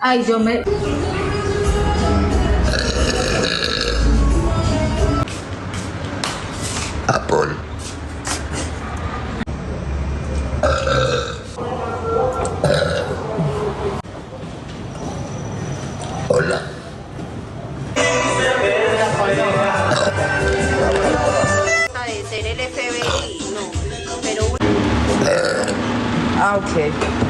Ay, yo me... Apple. Hola. De ser el FBI, no, pero Ah, ok.